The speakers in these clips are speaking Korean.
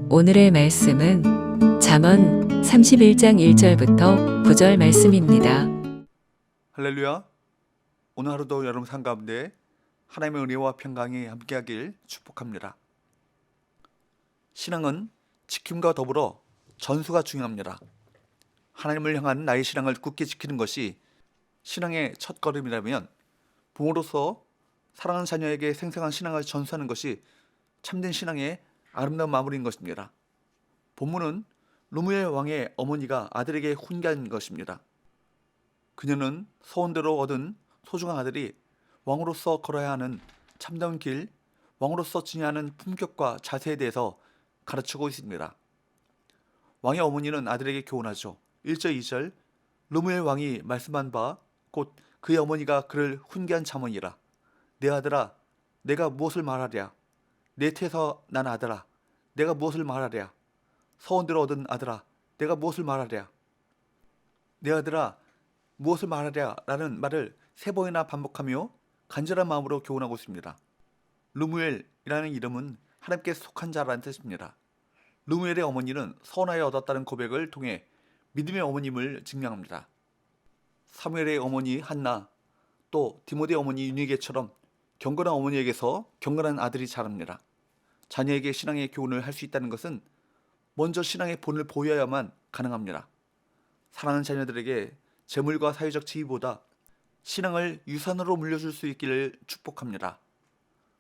오늘의 말씀은 잠언 31장 1절부터 9절 말씀입니다. 할렐루야. 오늘 하루도 여러분 삶 가운데 하나님의 은혜와 평강이 함께하길 축복합니다. 신앙은 지킴과 더불어 전수가 중요합니다. 하나님을 향한 나의 신앙을 굳게 지키는 것이 신앙의 첫걸음이라면, 부모로서 사랑하는 자녀에게 생생한 신앙을 전수하는 것이 참된 신앙의 아름다운 마무리인 것입니다. 본문은 르무엘 왕의 어머니가 아들에게 훈계한 것입니다. 그녀는 소원대로 얻은 소중한 아들이 왕으로서 걸어야 하는 참다운 길, 왕으로서 지녀야 하는 품격과 자세에 대해서 가르치고 있습니다. 왕의 어머니는 아들에게 교훈하죠. 1절 2절 르무엘 왕이 말씀한 바 곧 그의 어머니가 그를 훈계한 잠언이라. 내 아들아, 내가 무엇을 말하랴? 내 태에서 난 아들아, 내가 무엇을 말하랴? 소원대로 얻은 아들아, 내가 무엇을 말하랴? 내 아들아, 무엇을 말하랴? 라는 말을 3번이나 반복하며 간절한 마음으로 교훈하고 있습니다. 르무엘이라는 이름은 하나님께 속한 자라는 뜻입니다. 르무엘의 어머니는 선하여 얻었다는 고백을 통해 믿음의 어머님을 증명합니다. 사무엘의 어머니 한나, 또 디모데의 어머니 유니게처럼 경건한 어머니에게서 경건한 아들이 자랍니다. 자녀에게 신앙의 교훈을 할 수 있다는 것은 먼저 신앙의 본을 보여야만 가능합니다. 사랑하는 자녀들에게 재물과 사회적 지위보다 신앙을 유산으로 물려줄 수 있기를 축복합니다.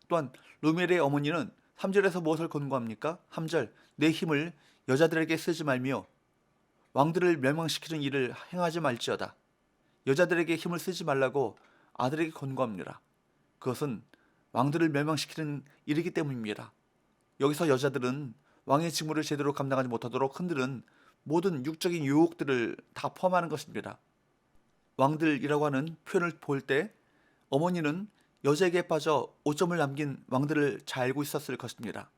또한 르무엘의 어머니는 3절에서 무엇을 권고합니까? 3절 내 힘을 여자들에게 쓰지 말며 왕들을 멸망시키는 일을 행하지 말지어다. 여자들에게 힘을 쓰지 말라고 아들에게 권고합니다. 그것은 왕들을 멸망시키는 일이기 때문입니다. 여기서 여자들은 왕의 직무를 제대로 감당하지 못하도록 흔드는 모든 육적인 유혹들을 다 포함하는 것입니다. 왕들이라고 하는 표현을 볼 때 어머니는 여자에게 빠져 오점을 남긴 왕들을 잘 알고 있었을 것입니다.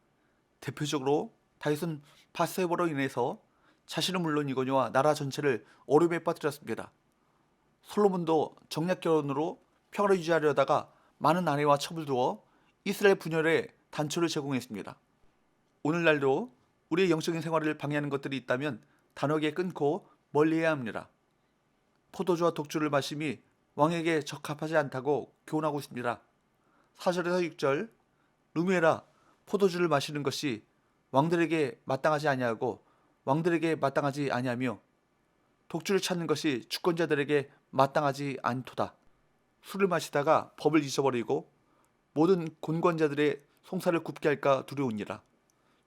대표적으로 다윗은 바세바로 인해서 자신은 물론이거니와 나라 전체를 어려움에 빠뜨렸습니다. 솔로몬도 정략 결혼으로 평화를 유지하려다가 많은 아내와 첩을 두어 이스라엘 분열에 단초를 제공했습니다. 오늘날도 우리의 영적인 생활을 방해하는 것들이 있다면 단호하게 끊고 멀리해야 합니다. 포도주와 독주를 마심이 왕에게 적합하지 않다고 교훈하고 있습니다. 4절에서 6절 르무엘아, 포도주를 마시는 것이 왕들에게 마땅하지 아니하고 왕들에게 마땅하지 아니하며 독주를 찾는 것이 주권자들에게 마땅하지 않도다. 술을 마시다가 법을 잊어버리고 모든 곤관자들의 송사를 굽게 할까 두려우니라.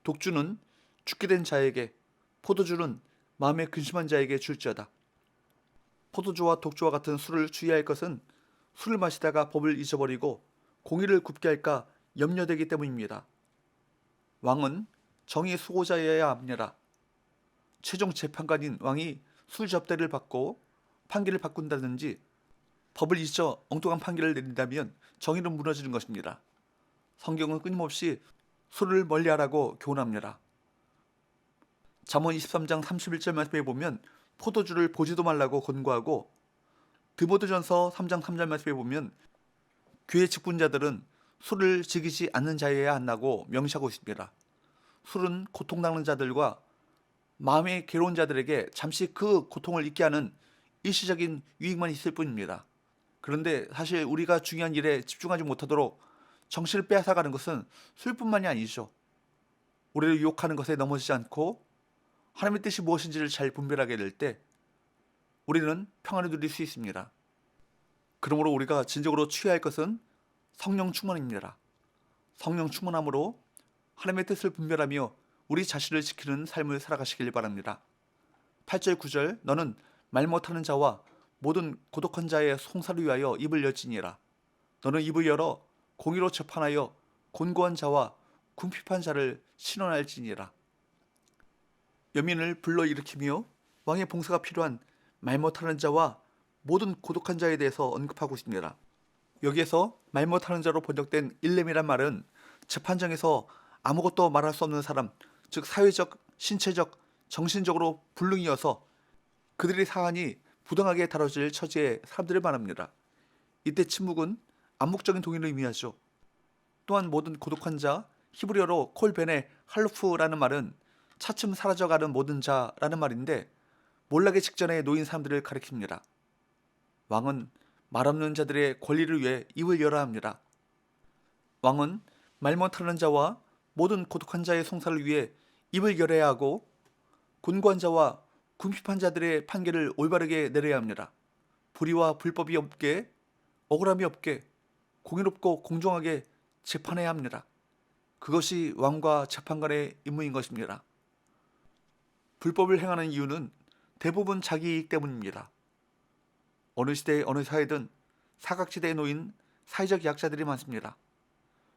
독주는 죽게 된 자에게, 포도주는 마음에 근심한 자에게 줄지어다. 포도주와 독주와 같은 술을 주의할 것은 술을 마시다가 법을 잊어버리고 공의를 굽게 할까 염려되기 때문입니다. 왕은 정의의 수호자여야 합니다. 최종 재판관인 왕이 술 접대를 받고 판결을 바꾼다든지 법을 잊어 엉뚱한 판결을 내린다면 정의는 무너지는 것입니다. 성경은 끊임없이 술을 멀리하라고 교훈합니다. 잠언 23장 31절 말씀에 보면 포도주를 보지도 말라고 권고하고, 디모데전서 3장 3절 말씀에 보면 교회 직분자들은 술을 즐기지 않는 자여야 한다고 명시하고 있습니다. 술은 고통당하는 자들과 마음의 괴로운 자들에게 잠시 그 고통을 잊게 하는 일시적인 유익만 있을 뿐입니다. 그런데 사실 우리가 중요한 일에 집중하지 못하도록 정신을 빼앗아가는 것은 술뿐만이 아니죠. 우리를 유혹하는 것에 넘어지지 않고 하나님의 뜻이 무엇인지를 잘 분별하게 될 때 우리는 평안을 누릴 수 있습니다. 그러므로 우리가 진정으로 취해야 할 것은 성령 충만입니다. 성령 충만함으로 하나님의 뜻을 분별하며 우리 자신을 지키는 삶을 살아가시길 바랍니다. 8절 9절 너는 말 못하는 자와 모든 고독한 자의 송사를 위하여 입을 여지니라. 너는 입을 열어 공의로 재판하여 곤고한 자와 궁핍한 자를 신원할지니라. 여민을 불러일으키며 왕의 봉사가 필요한 말 못하는 자와 모든 고독한 자에 대해서 언급하고 있습니다. 여기에서 말 못하는 자로 번역된 일렘이란 말은 재판장에서 아무것도 말할 수 없는 사람, 즉 사회적, 신체적, 정신적으로 불능이어서 그들의 사안이 부당하게 다뤄질 처지의 사람들을 말합니다. 이때 침묵은 암묵적인 동의를 의미하죠. 또한 모든 고독한 자, 히브리어로 콜벤의 할루프라는 말은 차츰 사라져가는 모든 자라는 말인데 몰락의 직전에 놓인 사람들을 가리킵니다. 왕은 말 없는 자들의 권리를 위해 입을 열어야 합니다. 왕은 말 못하는 자와 모든 고독한 자의 송사를 위해 입을 열어야 하고 곤고한 자와 궁핍한 자들의 판결을 올바르게 내려야 합니다. 불의와 불법이 없게, 억울함이 없게, 공의롭고 공정하게 재판해야 합니다. 그것이 왕과 재판관의 임무인 것입니다. 불법을 행하는 이유는 대부분 자기 이익 때문입니다. 어느 시대 어느 사회든 사각지대에 놓인 사회적 약자들이 많습니다.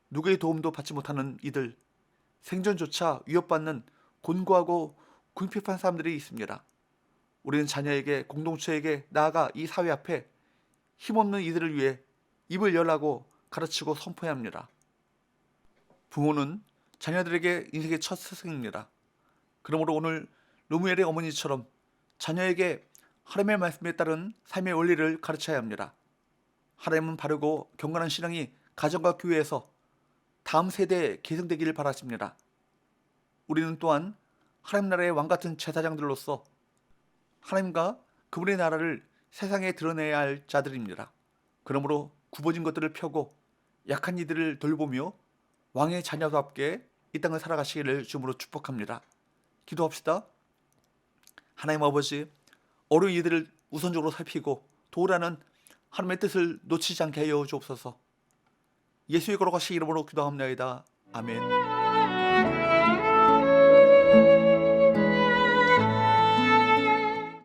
누구의 도움도 받지 못하는 이들, 생존조차 위협받는 곤고하고 궁핍한 사람들이 있습니다. 우리는 자녀에게, 공동체에게, 나아가 이 사회 앞에 힘없는 이들을 위해 입을 열라고 가르치고 선포해야 합니다. 부모는 자녀들에게 인생의 첫 스승입니다. 그러므로 오늘 루무엘의 어머니처럼 자녀에게 하나님의 말씀에 따른 삶의 원리를 가르쳐야 합니다. 하나님은 바르고 경건한 신앙이 가정과 교회에서 다음 세대에 계승되기를 바라십니다. 우리는 또한 하나님 나라의 왕같은 제사장들로서 하나님과 그분의 나라를 세상에 드러내야 할 자들입니다. 그러므로 굽어진 것들을 펴고 약한 이들을 돌보며 왕의 자녀답게 이 땅을 살아가시기를 주님으로 축복합니다. 기도합시다. 하나님 아버지, 어려운 이들을 우선적으로 살피고 도우라는 하나님의 뜻을 놓치지 않게 하여 주옵소서. 예수의 걸어가시 이름으로 기도합니다. 아멘.